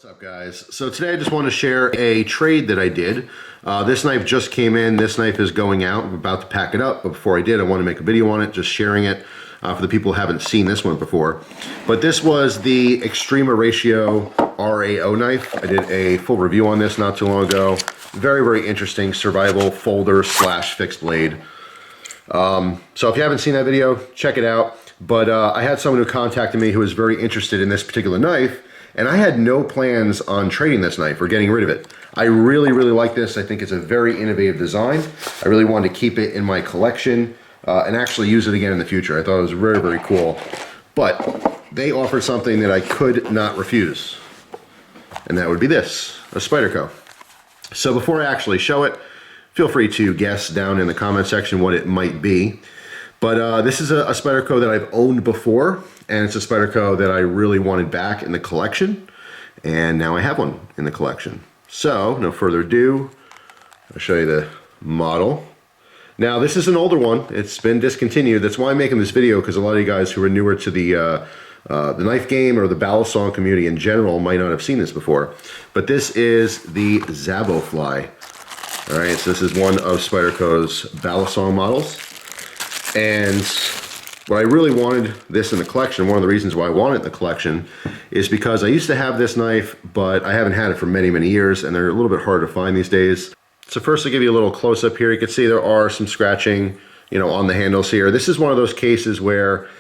What's up, guys? So today I just want to share a trade that I did. This knife just came in. This knife is going out. I'm about to pack it up, but before I did, I want to make a video on it, just sharing it for the people who haven't seen this one before. But this was the Extrema Ratio RAO knife. I did a full review on this not too long ago. Very, very interesting survival folder slash fixed blade. So if you haven't seen that video, check it out. But I had someone who contacted me who was very interested in this particular knife, and I had no plans on trading this knife or getting rid of it. I really, really like this. I think it's a very innovative design. I really wanted to keep it in my collection and actually use it again in the future. I thought it was very, very cool. But they offered something that I could not refuse, and that would be this, a Spyderco. So before I actually show it, feel free to guess down in the comment section what it might be. But this is a Spyderco that I've owned before, and it's a Spyderco that I really wanted back in the collection, and now I have one in the collection. So, no further ado, I'll show you the model. Now, this is an older one. It's been discontinued. That's why I'm making this video, because a lot of you guys who are newer to the knife game or the Balisong community in general might not have seen this before. But this is the Zabo Fly. All right, so this is one of Spyderco's Balisong models. And what I really wanted this in the collection, one of the reasons why I want it in the collection, is because I used to have this knife, but I haven't had it for many, many years, and they're a little bit hard to find these days. So first, I'll give you a little close-up here. You can see there are some scratching, on the handles here. This is one of those cases where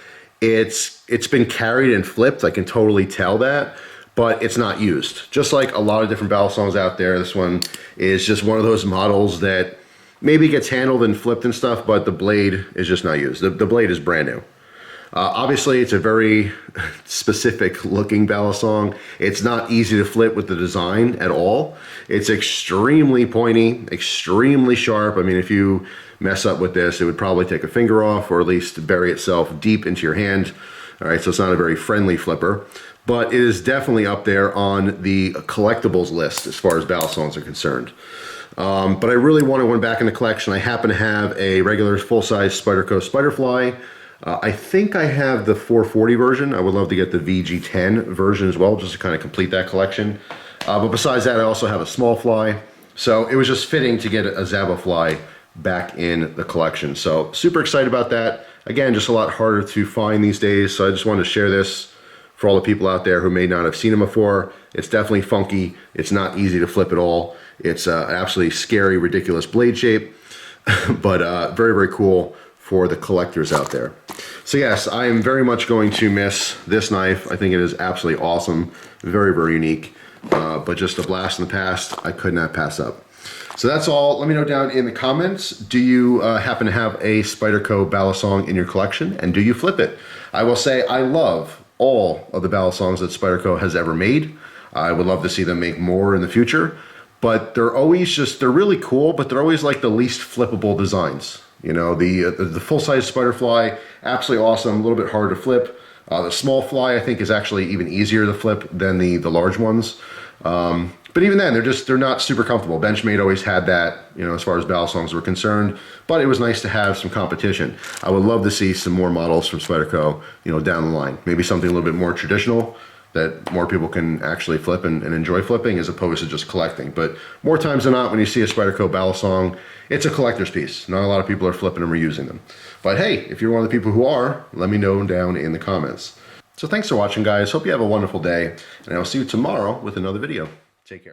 it's been carried and flipped. I can totally tell that, but it's not used. Just like a lot of different Balisongs out there, this one is just one of those models that maybe gets handled and flipped and stuff, but the blade is just not used. The blade is brand new. Obviously, it's a very specific looking Balisong. It's not easy to flip with the design at all. It's extremely pointy, extremely sharp. I mean, if you mess up with this, it would probably take a finger off or at least bury itself deep into your hand. All right, so it's not a very friendly flipper, but it is definitely up there on the collectibles list as far as Balisongs are concerned. But I really wanted one back in the collection. I happen to have a regular full-size Spyderco Spyderfly. I think I have the 440 version. I would love to get the VG10 version as well, just to kind of complete that collection. But besides that, I also have a small fly. So it was just fitting to get a Zabo Fly back in the collection. So super excited about that. Again, just a lot harder to find these days. So I just wanted to share this for all the people out there who may not have seen them before. It's definitely funky. It's not easy to flip at all. It's an absolutely scary, ridiculous blade shape, but very, very cool for the collectors out there. So yes, I am very much going to miss this knife. I think it is absolutely awesome. Very, very unique, but just a blast in the past I could not pass up. So that's all. Let me know down in the comments, do you happen to have a Spyderco Balisong in your collection, and do you flip it? I will say I love all of the Balisongs that Spyderco has ever made. I would love to see them make more in the future, but they're always they're really cool, but they're always like the least flippable designs. The full-size Spyderfly, absolutely awesome, a little bit harder to flip. The small fly, I think, is actually even easier to flip than the large ones. But even then, they're not super comfortable. Benchmade always had that, as far as Balisongs were concerned, but it was nice to have some competition. I would love to see some more models from Spyderco, down the line. Maybe something a little bit more traditional that more people can actually flip and enjoy flipping as opposed to just collecting. But more times than not, when you see a Spyderco Balisong, it's a collector's piece. Not a lot of people are flipping and reusing them. But hey, if you're one of the people who are, let me know down in the comments. So thanks for watching, guys. Hope you have a wonderful day, and I'll see you tomorrow with another video. Take care.